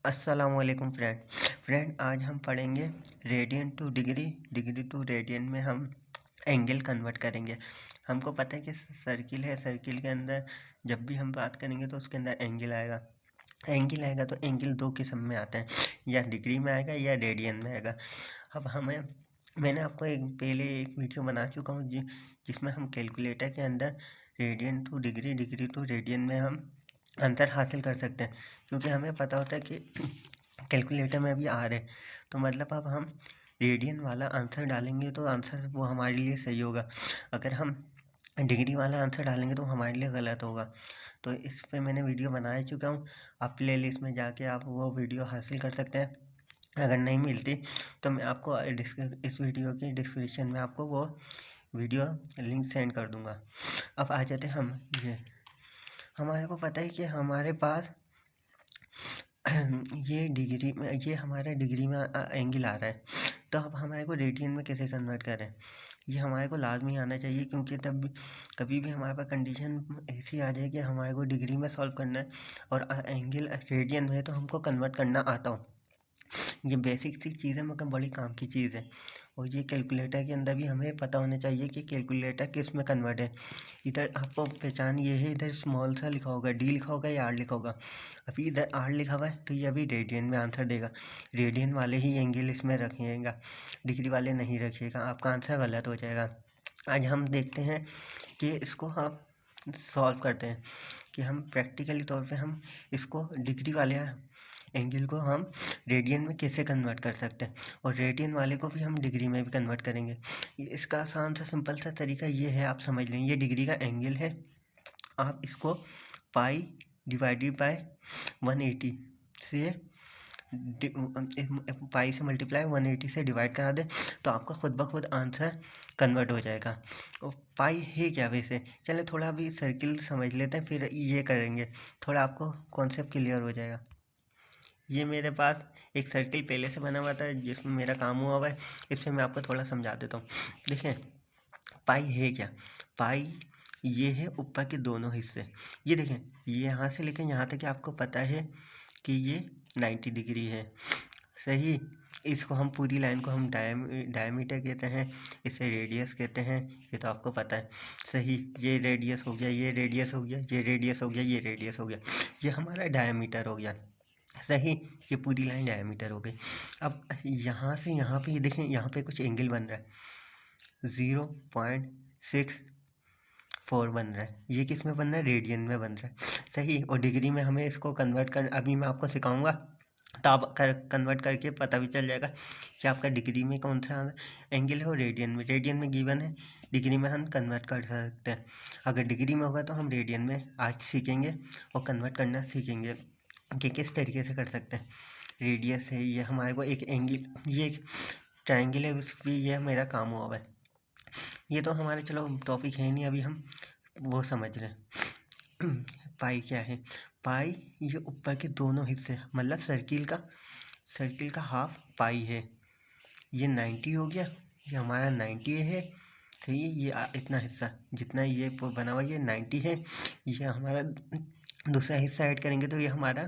अस्सलामुअलैकुम फ्रेंड आज हम पढ़ेंगे radian to degree, degree to radian में हम एंगल कन्वर्ट करेंगे। हमको पता है कि सर्किल है, सर्किल के अंदर जब भी हम बात करेंगे तो उसके अंदर एंगल आएगा तो एंगल दो किस्म में आता है, या डिग्री में आएगा या रेडियन में आएगा। अब मैंने आपको पहले एक वीडियो बना चुका हूँ जिसमें हम कैलकुलेटर के अंदर radian to degree, degree to radian में हम अंतर हासिल कर सकते हैं, क्योंकि हमें पता होता है कि कैलकुलेटर में अभी आ रहे, तो मतलब अब हम रेडियन वाला आंसर डालेंगे तो आंसर वो हमारे लिए सही होगा। अगर हम डिग्री वाला आंसर डालेंगे तो हमारे लिए गलत होगा। तो इस पे मैंने वीडियो बना चुका हूँ, आप प्ले लिस्ट में जाके आप वो वीडियो हासिल कर सकते हैं। अगर नहीं मिलती तो मैं आपको इस वीडियो की डिस्क्रिप्शन में आपको वो वीडियो लिंक सेंड कर दूँगा। अब आ जाते हम हमारे को पता है कि हमारे पास ये हमारा डिग्री में एंगल आ रहा है, तो अब हमारे को रेडियन में कैसे कन्वर्ट करें, ये हमारे को लाजमी आना चाहिए, क्योंकि तब कभी भी हमारे पास कंडीशन ऐसी आ जाए कि हमारे को डिग्री में सॉल्व करना है और एंगल रेडियन में, तो हमको कन्वर्ट करना आता हो। ये बेसिक सी चीज़ है, मगर बड़ी काम की चीज़ है। और ये कैलकुलेटर के अंदर भी हमें पता होना चाहिए कि कैलकुलेटर किस में कन्वर्ट है। इधर आपको पहचान ये है, इधर स्मॉल सा लिखा होगा, डी लिखा होगा या आर लिखा होगा। अभी इधर आर लिखा हुआ है तो ये अभी रेडियन में आंसर देगा। रेडियन वाले ही एंगल इसमें रखिएगा, डिग्री वाले नहीं रखिएगा, आपका आंसर गलत हो जाएगा। आज हम देखते हैं कि इसको हम सॉल्व करते हैं, कि हम प्रैक्टिकली तौर पे हम इसको डिग्री वाले एंगल को हम रेडियन में कैसे कन्वर्ट कर सकते हैं, और रेडियन वाले को भी हम डिग्री में भी कन्वर्ट करेंगे। इसका आसान सा सिंपल सा तरीका ये है, आप समझ लें, ये डिग्री का एंगल है। आप इसको पाई डिवाइडेड बाय 180 से पाई से मल्टीप्लाई 180 से डिवाइड करा दें तो आपका खुद ब खुद आंसर कन्वर्ट हो जाएगा। और पाई है क्या वैसे, चले थोड़ा अभी सर्किल समझ लेते हैं, फिर ये करेंगे, थोड़ा आपको कॉन्सेप्ट क्लियर हो जाएगा। ये मेरे पास एक सर्किल पहले से बना हुआ था जिसमें मेरा काम हुआ है, इसमें मैं आपको थोड़ा समझा देता हूँ। देखें, पाई है क्या, पाई ये है ऊपर के दोनों हिस्से। ये देखें, ये यहाँ से लेकर यहाँ तक आपको पता है कि ये 90 डिग्री है, सही। इसको हम पूरी लाइन को हम डायमीटर कहते हैं, इसे रेडियस कहते हैं, ये तो आपको पता है, सही। ये रेडियस हो गया, ये रेडियस हो गया, ये रेडियस हो गया, ये रेडियस हो गया, ये हमारा डायमीटर हो गया, सही। ये पूरी लाइन डायमीटर हो गई। अब यहाँ से यहाँ पे ये देखें, यहाँ पे कुछ एंगल बन रहा है, 0.64 बन रहा है। ये किस में बन रहा है, रेडियन में बन रहा है, सही। और डिग्री में हमें इसको कन्वर्ट कर, अभी मैं आपको सिखाऊंगा तो आप कन्वर्ट करके पता भी चल जाएगा कि आपका डिग्री में कौन सा एंगल है और रेडियन में गिवन है, डिग्री में हम कन्वर्ट कर सकते हैं। अगर डिग्री में होगा तो हम रेडियन में आज सीखेंगे और कन्वर्ट करना सीखेंगे कि किस तरीके से कर सकते हैं। रेडियस है, ये हमारे को एक एंगल, ये एक ट्रायंगल है, उस पर ये मेरा काम हुआ है। ये तो हमारे चलो टॉपिक है नहीं, अभी हम वो समझ रहे हैं। पाई क्या है, पाई ये ऊपर के दोनों हिस्से, मतलब सर्किल का हाफ पाई है। ये 90 हो गया, ये हमारा 90 है, सही है। ये इतना हिस्सा जितना ये बना हुआ ये 90 है, ये हमारा दूसरा हिस्सा ऐड करेंगे तो ये हमारा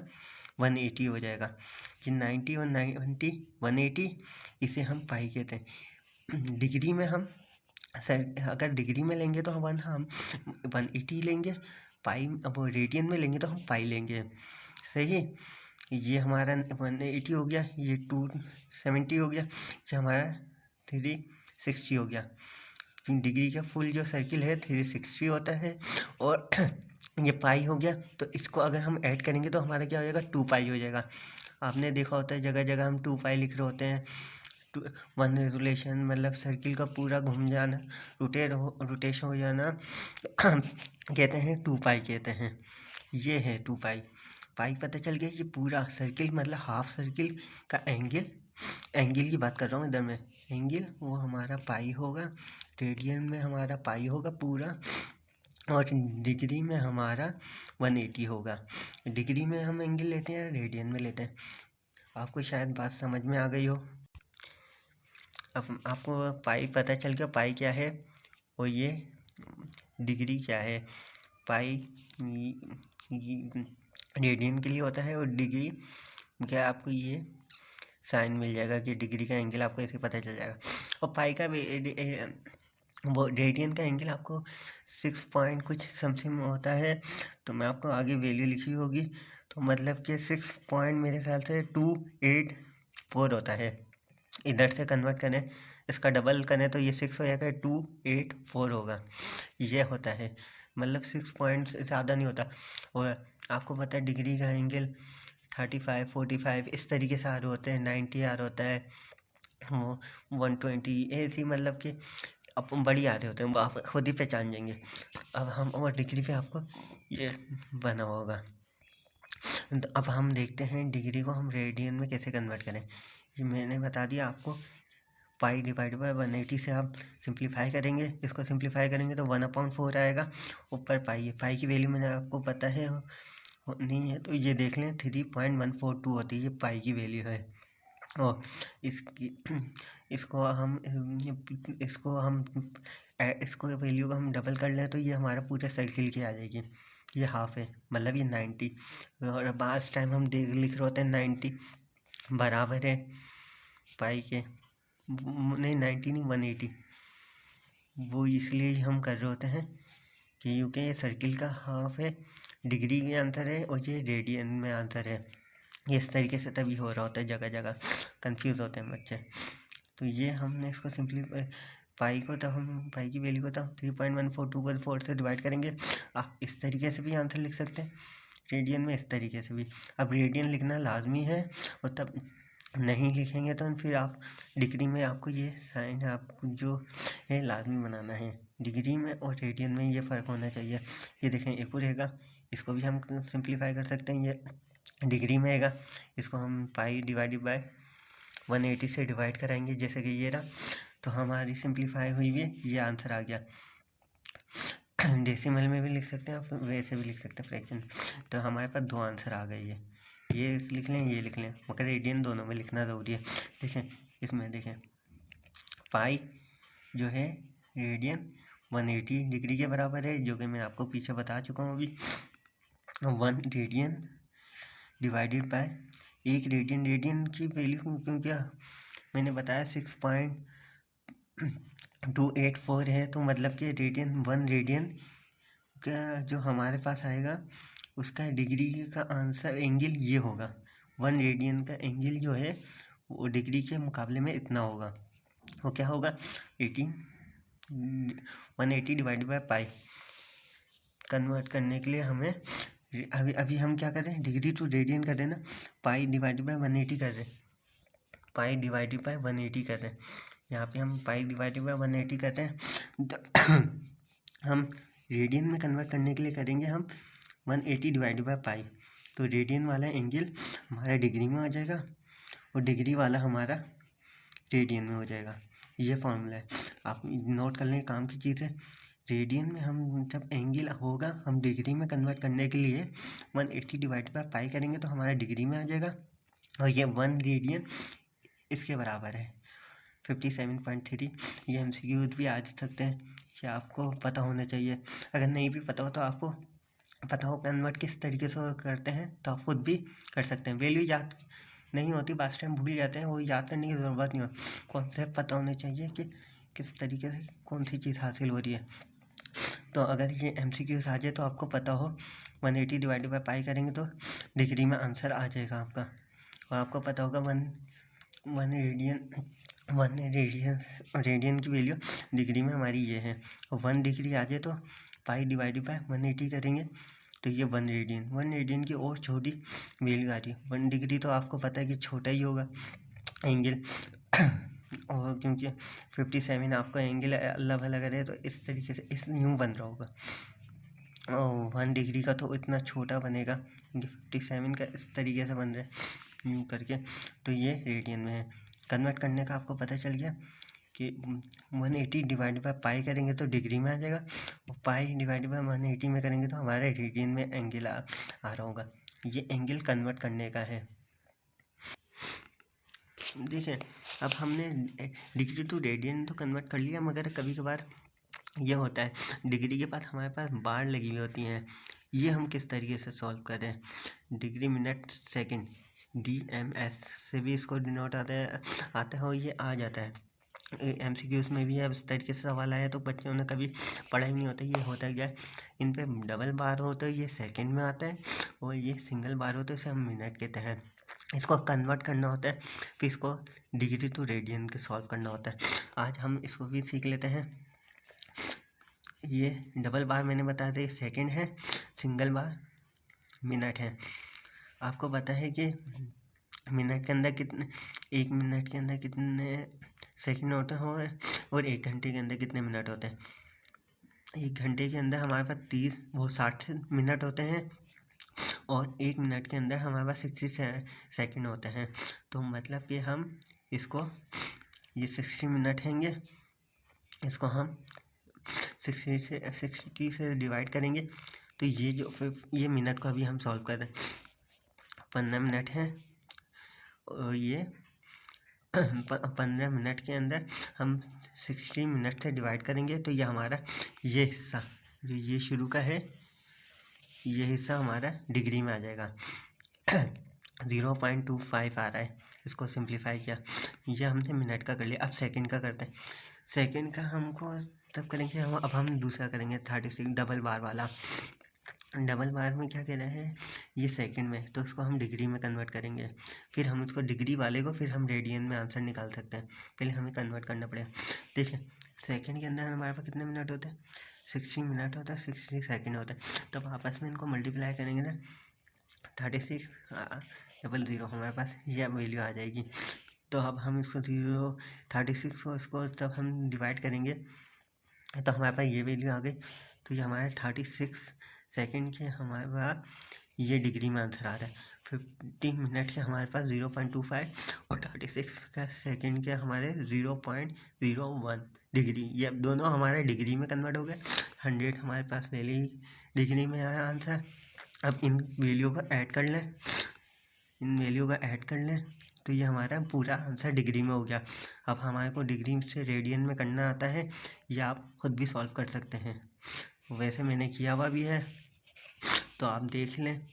180 हो जाएगा। ये 90 और 90 180, इसे हम पाई कहते हैं। डिग्री में हम अगर डिग्री में लेंगे तो हम 180 लेंगे, पाई अब रेडियन में लेंगे तो हम पाई लेंगे, सही। ये हमारा 180 हो गया, ये 270 हो गया, ये हमारा 360 हो गया। डिग्री का फुल जो सर्किल है 360 होता है, और ये पाई हो गया, तो इसको अगर हम ऐड करेंगे तो हमारा क्या हो जाएगा, 2 पाई हो जाएगा। आपने देखा होता है जगह जगह हम 2 पाई लिख रहे होते हैं। वन रेजुलेशन मतलब सर्किल का पूरा घूम जाना, रोटेशन हो जाना कहते हैं 2 पाई कहते हैं। ये है 2 पाई, पाई पता चल गया। ये पूरा सर्किल मतलब हाफ सर्किल का एंगल की बात कर रहा हूँ इधर में, एंगल वो हमारा पाई होगा, रेडियन में हमारा पाई होगा पूरा, और डिग्री में हमारा 180 होगा। डिग्री में हम एंगल लेते हैं, रेडियन में लेते हैं। आपको शायद बात समझ में आ गई हो। अब आपको पाई पता चल गया, पाई क्या है और ये डिग्री क्या है। पाई रेडियन के लिए होता है और डिग्री क्या आपको ये साइन मिल जाएगा कि डिग्री का एंगल आपको ऐसे पता चल जाएगा। और पाई का वो रेडियन का एंगल आपको 6 पॉइंट कुछ समथिंग होता है। तो मैं आपको आगे वैल्यू लिखी होगी, तो मतलब कि 6 पॉइंट मेरे ख्याल से 284 होता है। इधर से कन्वर्ट करें, इसका डबल करें तो ये 6 हो जाएगा, 284 होगा, ये होता है। मतलब 6 पॉइंट से ज़्यादा नहीं होता। और आपको पता है डिग्री का एंगल 35, 45 इस तरीके से आर होते हैं, 90 आर होता है, वो 120 ऐसी, मतलब कि अब बड़ी आ रहे होते हैं, वो आप खुद ही पहचान जाएंगे। अब हम और डिग्री पे आपको ये बना होगा। तो अब हम देखते हैं डिग्री को हम रेडियन में कैसे कन्वर्ट करें। ये मैंने बता दिया आपको, पाई डिवाइड बाय 180 से आप सिंप्लीफाई करेंगे, इसको सिंप्लीफाई करेंगे तो 1/4 आएगा। ऊपर पाई है, पाई की वैल्यू मैंने आपको पता है नहीं है तो ये देख लें, 3.142 होती है, ये पाई की वैल्यू है। और इसकी इसको वैल्यू को हम डबल कर लें तो ये हमारा पूरे सर्किल की आ जाएगी। ये हाफ है, मतलब ये 90। और लास्ट टाइम हम लिख रहे होते हैं 90 बराबर है पाई के, नहीं 90 नहीं 180, वो इसलिए हम कर रहे होते हैं कि क्योंकि ये सर्किल का हाफ है, डिग्री में आंसर है और ये रेडियन में आंसर है। ये इस तरीके से तभी हो रहा होता है, जगह जगह कंफ्यूज होते हैं बच्चे। तो ये हमने इसको सिंपली पाई को, तो हम पाई की वैल्यू को तो 3.142 से डिवाइड करेंगे। आप इस तरीके से भी आंसर लिख सकते हैं, रेडियन में इस तरीके से भी। अब रेडियन लिखना लाजमी है, और तब नहीं लिखेंगे तो फिर आप डिग्री में आपको ये साइन आपको जो है लाजमी बनाना है। डिग्री में और रेडियन में ये फ़र्क होना चाहिए। ये देखें एक और रहेगा, इसको भी हम सिंप्लीफाई कर सकते हैं। ये डिग्री में रहेगा, इसको हम पाई डिवाइडेड बाय 180 से डिवाइड कराएंगे, जैसे कि ये रहा, तो हमारी सिंप्लीफाई हुई भी ये आंसर आ गया। डेसिमल में भी लिख सकते हैं आप, वैसे भी लिख सकते हैं फ्रैक्शन। तो हमारे पास 2 आंसर आ गए, ये लिख लें, ये लिख लें, मगर रेडियन दोनों में लिखना ज़रूरी है। देखें इसमें देखें, पाई जो है रेडियन 180 डिग्री के बराबर है, जो कि मैं आपको पीछे बता चुका हूँ अभी। 1 रेडियन डिवाइडेड बाय, एक रेडियन की वैल्यू क्योंकि मैंने बताया 6.284 है, तो मतलब कि रेडियन 1 रेडियन का जो हमारे पास आएगा उसका डिग्री का आंसर एंगल ये होगा। 1 रेडियन का एंगल जो है वो डिग्री के मुकाबले में इतना होगा। वो क्या होगा, 180 डिवाइडेड बाय पाई। कन्वर्ट करने के लिए हमें अभी हम क्या कर रहे हैं, डिग्री टू रेडियन कर रहे हैं ना, पाई डिवाइडेड बाय 180 कर रहे हैं, पाई डिवाइडेड बाय 180 कर रहे हैं। यहाँ पे हम पाई डिवाइडेड बाय 180 कर रहे हैं, तो हम रेडियन में कन्वर्ट करने के लिए करेंगे हम 180 डिवाइडेड बाय पाई। तो रेडियन वाला एंगल हमारा डिग्री में हो जाएगा और डिग्री वाला हमारा रेडियन में हो जाएगा। ये फॉर्मूला है, आप नोट कर लें, काम की चीज़ है। रेडियन में हम जब एंगल होगा, हम डिग्री में कन्वर्ट करने के लिए 180 डिवाइड बाय पाई करेंगे तो हमारा डिग्री में आ जाएगा। और ये 1 रेडियन इसके बराबर है 57.3। ये MCQ भी आ सकते हैं, ये आपको पता होना चाहिए। अगर नहीं भी पता हो तो आपको पता हो कन्वर्ट किस तरीके से करते हैं, तो आप खुद भी कर सकते हैं। वैल्यू याद नहीं होती, बात टाइम भूल जाते हैं, वो याद करने की ज़रूरत नहीं हो, कॉन्सेप्ट पता होने चाहिए कि किस तरीके से कौन सी चीज़ हासिल हो रही है। तो अगर ये MCQs आ जाए तो आपको पता हो 180 डिवाइडेड बाय पाई करेंगे तो डिग्री में आंसर आ जाएगा आपका। और आपको पता होगा वन रेडियन की वैल्यू डिग्री में हमारी ये है। और 1 डिग्री आ जाए तो पाई डिवाइडेड बाय 180 करेंगे तो ये 1 रेडियन की और छोटी वैल्यू आ रही है। 1 डिग्री तो आपको पता है कि छोटा ही होगा एंगल, और क्योंकि 57 आपका एंगल अल्लाह भला करे तो इस तरीके से इस यूँ बन रहा होगा, और 1 डिग्री का तो इतना छोटा बनेगा क्योंकि 57 का इस तरीके से बन रहा है यूँ करके। तो ये रेडियन में है। कन्वर्ट करने का आपको पता चल गया कि 180 डिवाइड बाय पाई करेंगे तो डिग्री में आ जाएगा, और पाई डिवाइड बाय 180 में करेंगे तो हमारे रेडियन में एंगल आ रहा होगा। ये एंगल कन्वर्ट करने का है। देखिए अब हमने डिग्री टू रेडियन तो कन्वर्ट कर लिया, मगर कभी कभार ये होता है डिग्री के पास हमारे पास बार लगी हुई होती हैं, ये हम किस तरीके से सॉल्व कर रहे हैं, डिग्री मिनट सेकंड DMS से भी इसको डिनोट आता है और ये आ जाता है। MCQs में भी अब इस तरीके से सवाल आया तो बच्चों ने कभी पढ़ा ही नहीं होता। ये होता क्या है, इन पे डबल बार हो तो ये सेकंड में आता है और ये सिंगल बार हो तो इसे हम मिनट कहते हैं। इसको कन्वर्ट करना होता है, फिर इसको डिग्री टू रेडियन के सॉल्व करना होता है। आज हम इसको भी सीख लेते हैं। ये डबल बार मैंने बताया था, ये सेकंड है, सिंगल बार मिनट है। आपको पता है कि मिनट के अंदर कितने, 1 मिनट के अंदर कितने सेकंड होते हैं और 1 घंटे के अंदर कितने मिनट होते हैं। 1 घंटे के अंदर हमारे पास 60 मिनट होते हैं और 1 मिनट के अंदर हमारे पास 60 सेकंड होते हैं। तो मतलब कि हम इसको, ये 60 मिनट हैंगे, इसको हम 60 से डिवाइड करेंगे तो ये जो ये मिनट को अभी हम सॉल्व कर रहे हैं। 15 मिनट है और ये 15 मिनट के अंदर हम 60 मिनट से डिवाइड करेंगे तो ये हमारा ये हिस्सा जो ये शुरू का है, ये हिस्सा हमारा डिग्री में आ जाएगा। 0.25 आ रहा है। इसको सिंप्लीफाई किया, ये हमने मिनट का कर लिया। अब सेकंड का करते हैं। सेकंड का हमको तब करेंगे अब हम दूसरा करेंगे 36 डबल बार वाला। डबल बार में क्या कह रहे हैं, ये सेकंड में, तो इसको हम डिग्री में कन्वर्ट करेंगे। फिर हम इसको डिग्री वाले को फिर हम रेडियन में आंसर निकाल सकते हैं। पहले हमें कन्वर्ट करना पड़ेगा। देखिए सेकंड के अंदर हमारे पास कितने मिनट होते हैं, 60 मिनट होता है, 60 सेकंड होता है। तब आपस में इनको मल्टीप्लाई करेंगे ना, 36 00 हमारे पास यह वैल्यू आ जाएगी। तो अब हम इसको 36 को इसको जब हम डिवाइड करेंगे तो हमारे पास ये वैल्यू आ गई। तो ये हमारे 36 सेकंड के हमारे पास ये डिग्री में आंसर आ रहा है। 50 मिनट के हमारे पास 0.25 और 36 का सेकंड के हमारे 0.01 डिग्री, ये अब दोनों हमारे डिग्री में कन्वर्ट हो गए। 100 हमारे पास पहले ही डिग्री में आया आंसर। अब इन वैल्यू को ऐड कर लें, तो ये हमारा पूरा आंसर डिग्री में हो गया। अब हमारे को डिग्री से रेडियन में करना आता है, या आप खुद भी सॉल्व कर सकते हैं। वैसे मैंने किया हुआ भी है तो आप देख लें।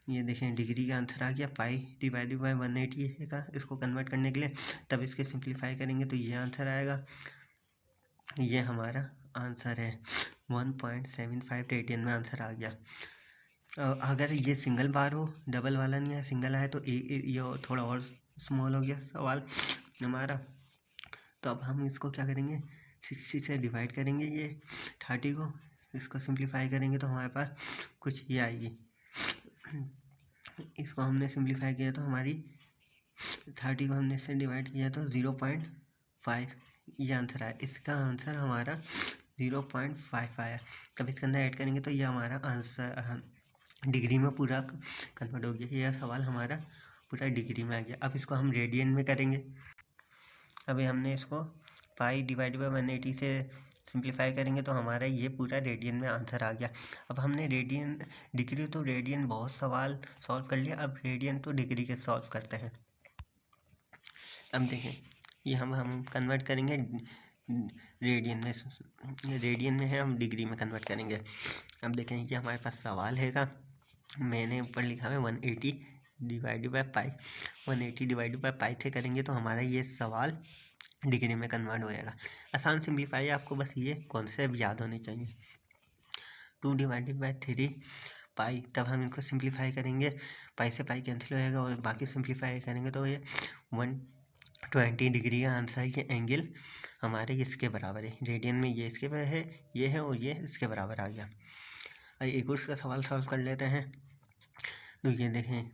ये देखें डिग्री का आंसर आ गया, पाई डिवाइडेड बाय 180 है का। इसको कन्वर्ट करने के लिए तब इसके सिंप्लीफाई करेंगे तो ये आंसर आएगा। ये हमारा आंसर है 1.75 रेडियन में आंसर आ गया। अगर ये सिंगल बार हो, डबल वाला नहीं है, सिंगल आए तो ये थोड़ा और स्मॉल हो गया सवाल हमारा। तो अब हम इसको क्या करेंगे, 60 से डिवाइड करेंगे ये 30 को, इसको सिंप्लीफाई करेंगे तो हमारे पास कुछ ये आएगी। इसको हमने सिंप्लीफाई किया तो हमारी 30 को हमने इससे डिवाइड किया तो 0.5 ये आंसर आया। इसका आंसर हमारा 0.5 आया। कब इसके अंदर ऐड करेंगे तो ये हमारा आंसर डिग्री में पूरा कन्वर्ट हो गया। यह सवाल हमारा पूरा डिग्री में आ गया। अब इसको हम रेडियन में करेंगे। अभी हमने इसको पाई डिवाइड बाय 180 से सिंप्लीफाई करेंगे तो हमारा ये पूरा रेडियन में आंसर आ गया। अब हमने रेडियन, डिग्री टू रेडियन बहुत सवाल सॉल्व कर लिया। अब रेडियन टू डिग्री के सॉल्व करते हैं। अब देखें ये हम कन्वर्ट करेंगे रेडियन में है, हम डिग्री में कन्वर्ट करेंगे। अब देखें ये हमारे पास सवाल है का, मैंने ऊपर लिखा है 180 divide by pi. 180 divide by pi से करेंगे तो हमारा ये सवाल डिग्री में कन्वर्ट हो जाएगा। आसान सिंप्लीफाई, आपको बस ये कॉन्सेप्ट याद होने चाहिए। 2 डिवाइडेड बाय 3 पाई, तब हम इनको सिंप्लीफाई करेंगे, पाई से पाई कैंसिल हो जाएगा और बाकी सिंप्लीफाई करेंगे तो ये 120 डिग्री का आंसर, ये एंगल हमारे इसके बराबर है। रेडियन में ये इसके बराबर है, ये है और ये इसके बराबर आ गया। एक और इसका सवाल सॉल्व कर लेते हैं। तो ये देखें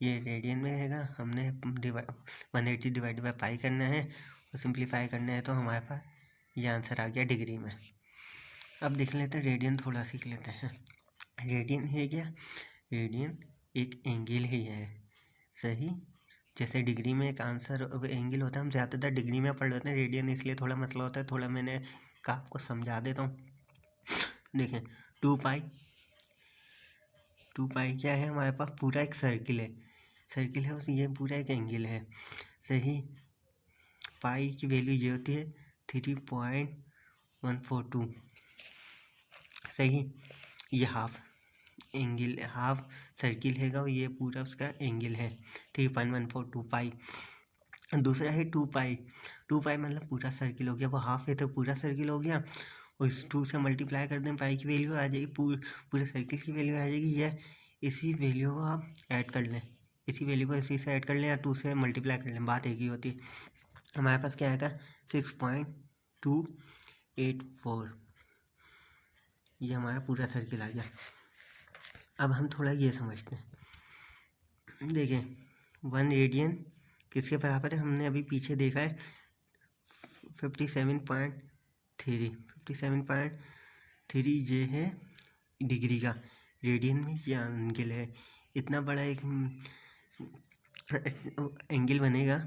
ये रेडियन में हैगा, हमने 180 डिवाइड बाय पाई करना है और सिंप्लीफाई करना है तो हमारे पास ये आंसर आ गया डिग्री में। अब देख लेते हैं रेडियन, थोड़ा सीख लेते हैं। रेडियन है क्या, रेडियन एक एंगल ही है, सही। जैसे डिग्री में एक आंसर एंगल होता है, हम ज़्यादातर डिग्री में पढ़ लेते हैं, रेडियन इसलिए थोड़ा मसला होता है। थोड़ा मैंने कहा आपको समझा देता हूँ। देखें 2 पाई क्या है, हमारे पास पूरा एक सर्किल है उस ये पूरा एक एंगल है, सही। पाई की वैल्यू ये होती है 3.142, सही। ये हाफ एंगल, हाफ सर्किल है और ये पूरा उसका एंगल है 3.1425। दूसरा है 2 पाई। 2 पाई मतलब पूरा सर्किल हो गया, वो हाफ है तो पूरा सर्किल हो गया, और इस 2 से मल्टीप्लाई कर दें, पाई की वैल्यू आ जाएगी, पूरे सर्किल की वैल्यू आ जाएगी। यह इसी वैल्यू को आप ऐड कर लें, इसी वैल्यू को इसी से ऐड कर लें या 2 से मल्टीप्लाई कर लें, बात एक ही होती है। हमारे पास क्या आएगा 6.284, ये हमारा पूरा सर्किल आ गया। अब हम थोड़ा ये समझते हैं, देखें 1 रेडियन किसके बराबर है, हमने अभी पीछे देखा है 57.3 ये है डिग्री का, रेडियन में ये एंगल है। इतना बड़ा एक एंगल बनेगा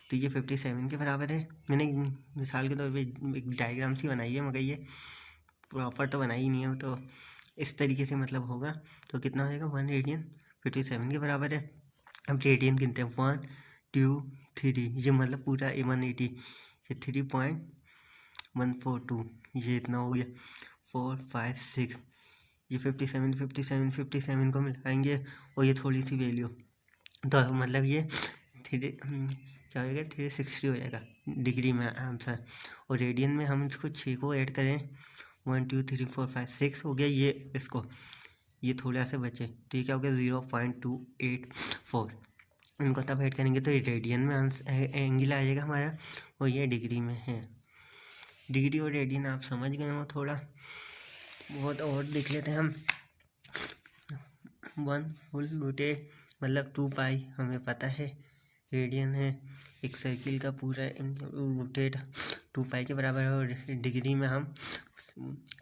तो ये 57 के बराबर है। मैंने मिसाल के तौर पे एक डायग्राम सी बनाई है, मगर ये प्रॉपर तो बनाई ही नहीं है, तो इस तरीके से मतलब होगा। तो कितना हो जाएगा 1 रेडियन 57 के बराबर है। अब रेडियन गिनते हैं 1 2 3, ये मतलब पूरा 180, ये 3.142, ये इतना हो गया 4 5 6, ये 57 को मिलाएंगे और ये थोड़ी सी वैल्यू, तो मतलब ये क्या हो जाएगा 360 हो जाएगा डिग्री में आंसर। और रेडियन में हम इसको 6 को ऐड करें 1 2 3 4 5 6 हो गया, ये इसको ये थोड़ा सा बचे तो ये क्या हो गया 0.284। इनको तब ऐड करेंगे तो ये रेडियन में आंसर एंगल आ जाएगा हमारा, और ये डिग्री में है। डिग्री और रेडियन आप समझ गए हो थोड़ा बहुत, और देख लेते हैं हम। 1 फुल रोटेट मतलब 2 पाई हमें पता है, रेडियन है एक सर्किल का पूरा रोटेट 2 पाई के बराबर है, और डिग्री में हम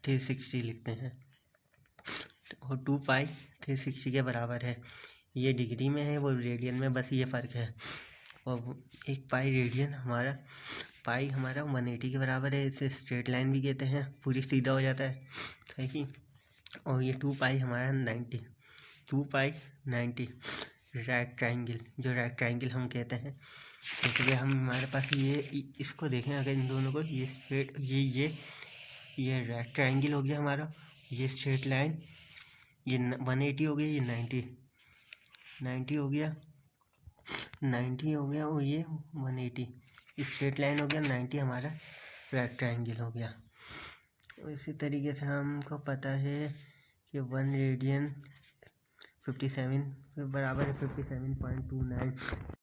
360 लिखते हैं, और 2 पाई 360 के बराबर है। ये डिग्री में है, वो रेडियन में, बस ये फ़र्क है। और एक पाई रेडियन हमारा, पाई हमारा 180 के बराबर है, इसे स्ट्रेट लाइन भी कहते हैं, पूरी सीधा हो जाता है सही। और ये 2 पाई हमारा 90, 2 पाई 90 राइट ट्रायंगल, जो राइट ट्रायंगल हम कहते हैं। इसलिए हम हमारे पास ये इसको देखें अगर इन दोनों को, ये स्ट्रेट ये राइट ट्रायंगल हो गया हमारा, ये स्ट्रेट लाइन, ये 180 हो गया, ये 90 हो गया, 90 हो गया, और ये 180 स्ट्रेट लाइन हो गया, 90 हमारा राइट ट्रायंगल हो गया। इसी तरीके से हमको पता है कि 1 रेडियन 57 के बराबर है 57.29